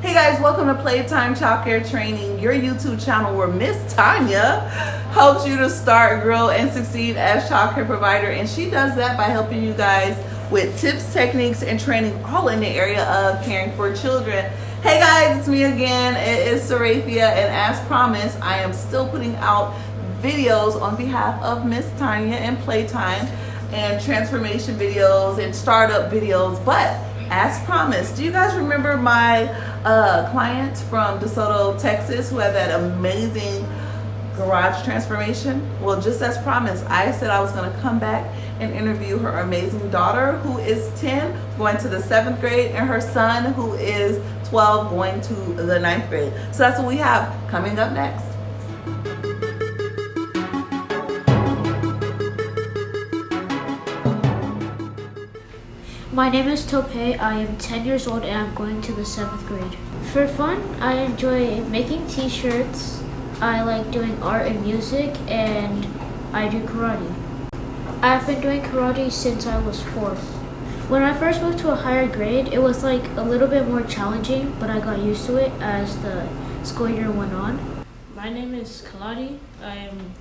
Hey guys, welcome to Playtime Childcare Training, your YouTube channel where Miss Tanya helps you to start, grow, and succeed as childcare provider. And she does that by helping you guys with tips, techniques, and training all in the area of caring for children. Hey guys, it's me again. It is Sarathia, and as promised, I am still putting out videos on behalf of Miss Tanya and Playtime, and transformation videos and startup videos. But as promised, do you guys remember my client from DeSoto, Texas, who had that amazing garage transformation? Well, just as promised, I said I was going to come back and interview her amazing daughter, who is 10, going to the 7th grade, and her son, who is 12, going to the 9th grade. So that's what we have coming up next. My name is Tope. I am 10 years old and I'm going to the 7th grade. For fun, I enjoy making t-shirts, I like doing art and music, and I do karate. I've been doing karate since I was 4. When I first moved to a higher grade, it was like a little bit more challenging, but I got used to it as the school year went on. My name is Kaladi. I am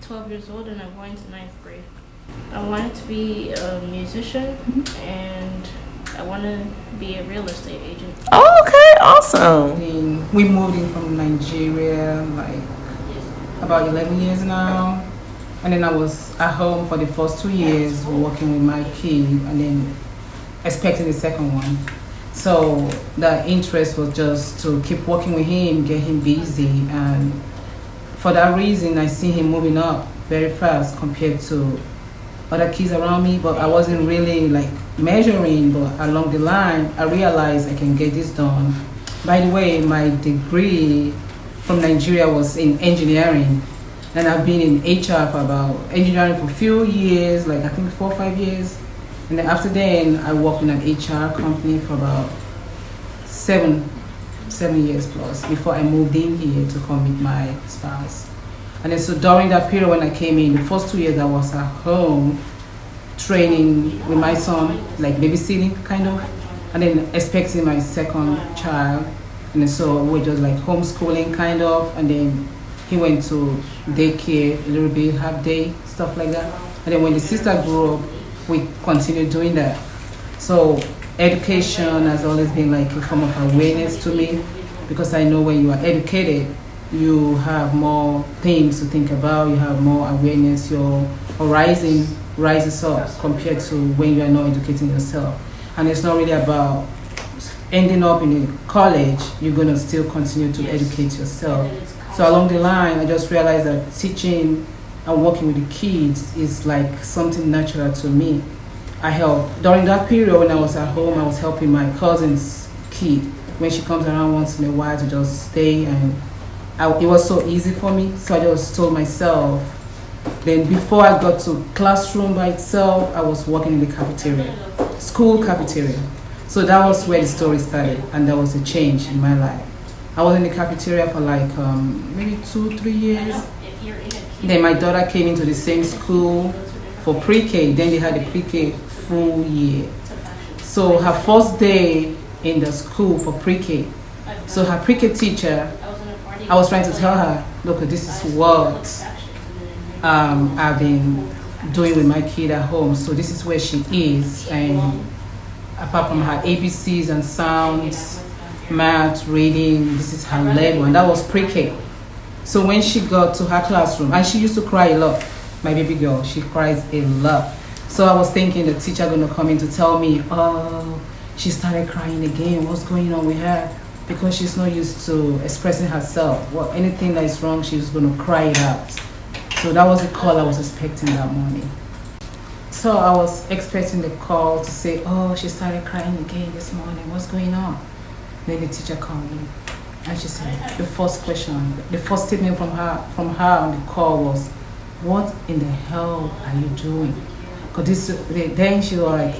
12 years old and I'm going to 9th grade. I wanted to be a musician and I want to be a real estate agent. Okay, awesome. We moved in from Nigeria like about 11 years now. And then I was at home for the first 2 years working with my kid and then expecting the second one. So the interest was just to keep working with him, get him busy. And for that reason, I see him moving up very fast compared to other kids around me, but I wasn't really like measuring, but along the line I realized I can get this done. By the way, my degree from Nigeria was in engineering, and I've been in HR for about engineering for a few years, like I think 4 or 5 years, and then after then I worked in an HR company for about seven years plus before I moved in here to come meet my spouse. And then so during that period when I came in, the first 2 years I was at home training with my son, like babysitting kind of, and then expecting my second child. And then so we were just like homeschooling kind of, and then he went to daycare a little bit, half day, stuff like that. And then when the sister grew up, we continued doing that. So education has always been like a form of awareness to me, because I know when you are educated, you have more things to think about, you have more awareness, your horizon rises up compared to when you are not educating yourself. And it's not really about ending up in a college, you're going to still continue to educate yourself. So along the line, I just realized that teaching and working with the kids is like something natural to me. I help. During that period when I was at home, I was helping my cousin's kid when she comes around once in a while to just stay, and it was so easy for me, so I just told myself. Then before I got to classroom by itself, I was working in the cafeteria, school cafeteria. So that was where the story started, and there was a change in my life. I was in the cafeteria for like maybe 2-3 years. Then my daughter came into the same school for pre-K. Then they had a pre-K full year. So her first day in the school for pre-K, so her pre-K teacher, I was trying to tell her, look, this is what I've been doing with my kid at home. So this is where she is. And apart from her ABCs and sounds, math, reading, this is her level. And that was pre-K. So when she got to her classroom, and she used to cry a lot, my baby girl, she cries a lot. So I was thinking the teacher going to come in to tell me, oh, she started crying again. What's going on with her? Because she's not used to expressing herself. Well, anything that is wrong, she's going to cry it out. So that was the call I was expecting that morning. So I was expecting the call to say, oh, she started crying again this morning. What's going on? Then the teacher called me, and she said, the first question, the first statement from her on the call was, what in the hell are you doing? Because then she was like,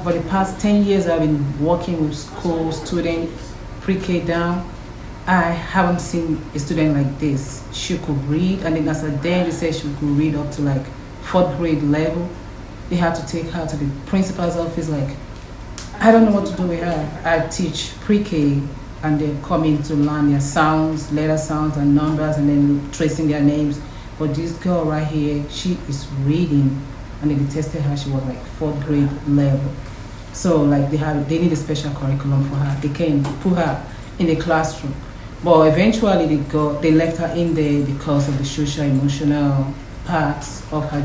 for the past 10 years I've been working with school students, pre-K down. I haven't seen a student like this. She could read, and then as a day they said she could read up to like 4th grade level. They had to take her to the principal's office. Like, I don't know what to do with her. I teach pre-K, and they come in to learn their sounds, letter sounds and numbers, and then tracing their names. But this girl right here, she is reading, and they tested her. She was like 4th grade level. So like they need a special curriculum for her. They can put her in the classroom, but eventually they left her in there because of the social emotional parts of her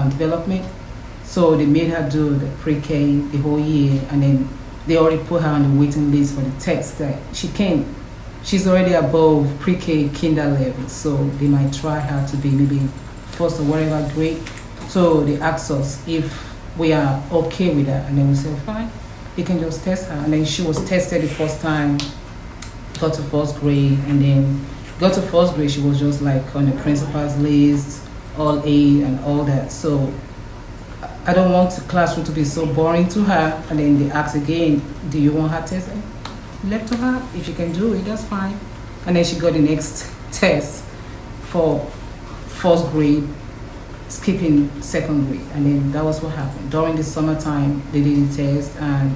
development. So they made her do the pre-K the whole year, and then they already put her on the waiting list for the test that she's already above pre-K kinder level, so they might try her to be maybe first or whatever grade. So they asked us if we are okay with that, and then we said fine, you can just test her. And then she was tested the first time, got to 1st grade, and then got to 1st grade, she was just like on the principal's list, all A and all that. So I don't want the classroom to be so boring to her. And then they asked again, do you want her tested? Left to her. If she can do it, that's fine. And then she got the next test for 1st grade, skipping 2nd grade. And then that was what happened. During the summertime, they did the test, and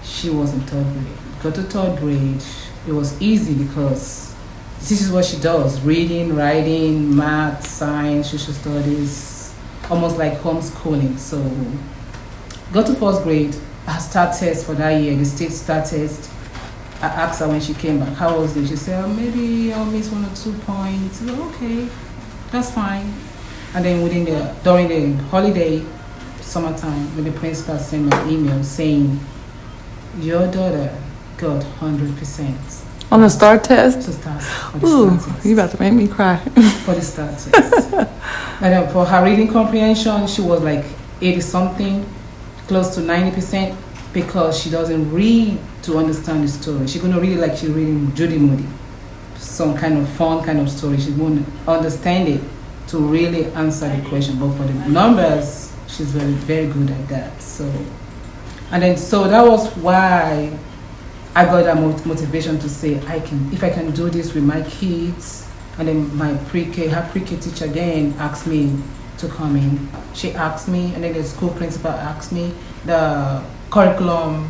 she was in 3rd grade. Got to 3rd grade, it was easy because this is what she does: reading, writing, math, science, social studies, almost like homeschooling. So got to 1st grade, her start test for that year, the state start test. I asked her when she came back, how was it? She said, maybe I'll miss 1 or 2 points. I said, okay, that's fine. And then during the holiday, summertime, when the principal sent me an email saying, your daughter got 100%. On the STAR test? To start, for the Ooh, STAR test. you about to make me cry. For the STAR test. And then for her reading comprehension, she was like 80 something, close to 90%, because she doesn't read to understand the story. She's gonna read it like she's reading Judy Moody, some kind of fun kind of story. She won't understand it to really answer the question. But for the numbers, she's very, very good at that. So that was why I got that motivation to say, if I can do this with my kids. And then my her pre-K teacher again asked me to come in. She asked me, and then the school principal asked me, the curriculum,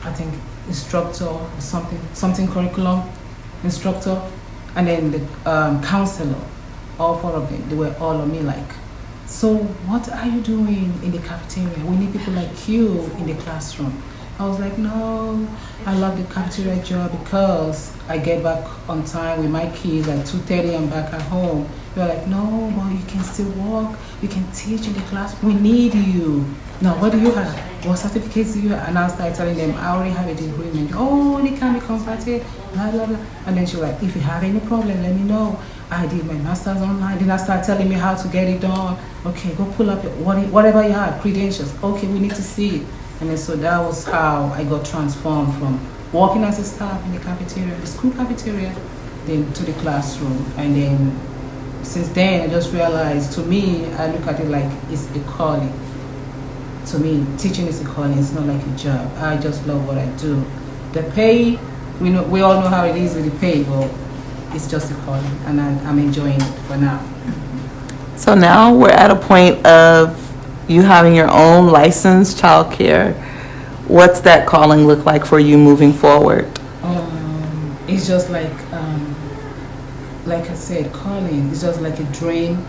I think instructor or something curriculum instructor, and then the counselor, all 4 of them, they were all on me like, so what are you doing in the cafeteria? We need people like you in the classroom. I was like, no, I love the cafeteria job because I get back on time with my kids at 2:30. I'm back at home. They're like, no, but you can still work. You can teach in the class. We need you. Now, what do you have? What certificates do you have? And I started telling them, I already have a degree. And oh, they can be converted, blah, blah, blah. And then she was like, if you have any problem, let me know. I did my master's online. Then I started telling me how to get it done. Okay, go pull up whatever you have, credentials. Okay, we need to see it. And then so that was how I got transformed from working as a staff in the cafeteria, the school cafeteria, then to the classroom. And then since then, I just realized, to me, I look at it like it's a calling. To me, teaching is a calling. It's not like a job. I just love what I do. The pay, we all know how it is with the pay, but it's just a calling, and I'm enjoying it for now. So now we're at a point of you having your own licensed childcare. What's that calling look like for you moving forward? It's just like I said, calling. It's just like a dream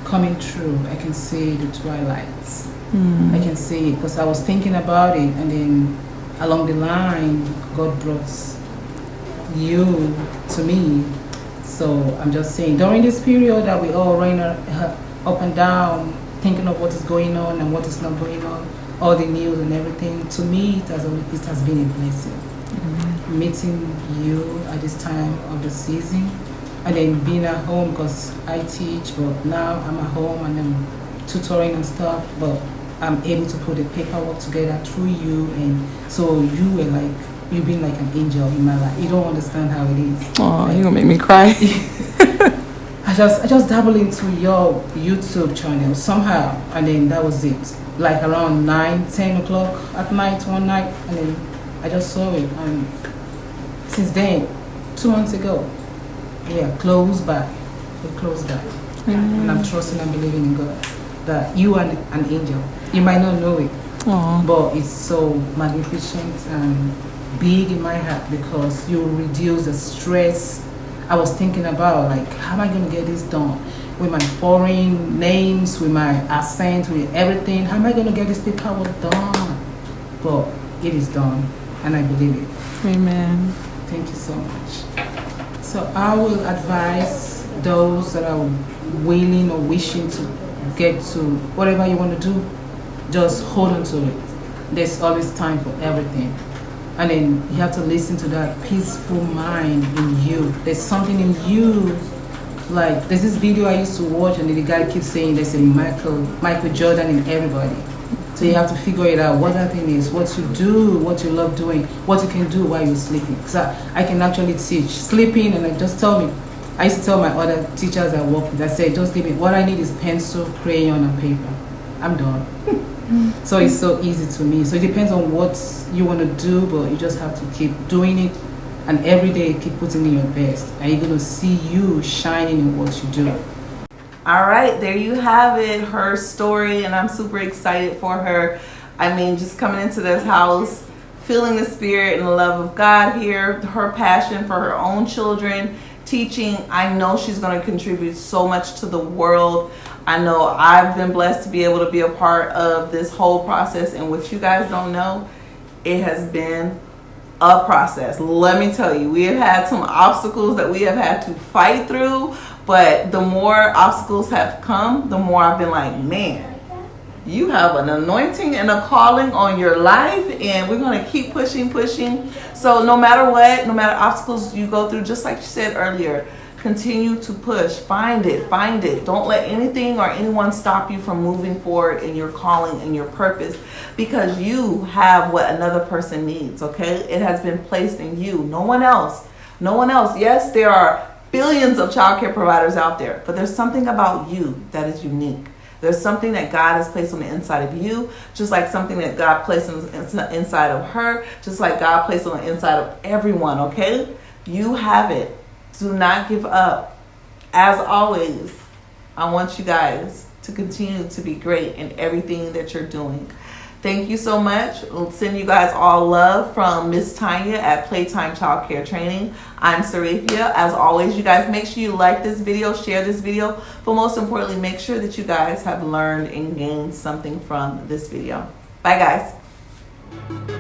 coming true. I can see the twilights. I can see it because I was thinking about it, and then along the line, God brought you to me. So I'm just saying, during this period that we all running up and down, thinking of what is going on and what is not going on, all the news and everything, to me it has been a blessing. Meeting you at this time of the season, and then being at home because I teach, but now I'm at home and I'm tutoring and stuff, but I'm able to put the paperwork together through you, and so you've been like an angel in my life. You don't understand how it is. Oh, you're gonna make me cry. I just dabbled into your YouTube channel somehow, and then that was it. Like around 9-10 o'clock at night one night, and then I just saw it, and since then, 2 months ago, we are close by. We're close by, and I'm trusting and believing in God that you are an angel. You might not know it, but it's so magnificent, and big in my heart because you reduce the stress I was thinking about, like, how am I going to get this done? With my foreign names, with my accent, with everything, how am I going to get this paperwork done? But it is done, and I believe it. Amen. Thank you so much. So I will advise those that are willing or wishing to get to whatever you want to do, just hold on to it. There's always time for everything. And then you have to listen to that peaceful mind in you. There's something in you. Like, there's this video I used to watch, and the guy keeps saying there's a Michael Jordan in everybody. So you have to figure it out, what that thing is, what you do, what you love doing, what you can do while you're sleeping. Because I can actually teach sleeping, and I just tell me, I used to tell my other teachers I work with, I say, just give me, what I need is pencil, crayon, and paper. I'm done. So it's so easy to me. So it depends on what you want to do, but you just have to keep doing it, and every day keep putting in your best, and you're going to see you shining in what you do. All right, there you have it, her story, and I'm super excited for her. I mean, just coming into this house, feeling the spirit and the love of God here, her passion for her own children, teaching. I know she's going to contribute so much to the world. I know I've been blessed to be able to be a part of this whole process, and what you guys don't know, it has been a process. Let me tell you, we have had some obstacles that we have had to fight through, but the more obstacles have come, the more I've been like, man, you have an anointing and a calling on your life, and we're going to keep pushing. So no matter what, no matter obstacles you go through, just like you said earlier, continue to push. Find it. Don't let anything or anyone stop you from moving forward in your calling and your purpose, because you have what another person needs, okay? It has been placed in you. No one else. Yes, there are billions of childcare providers out there, but there's something about you that is unique. There's something that God has placed on the inside of you, just like something that God placed on the inside of her, just like God placed on the inside of everyone, okay? You have it. Do not give up. As always, I want you guys to continue to be great in everything that you're doing. Thank you so much. We'll send you guys all love from Miss Tanya at Playtime Childcare Training. I'm Sarafia. As always, you guys make sure you like this video, share this video, but most importantly, make sure that you guys have learned and gained something from this video. Bye, guys.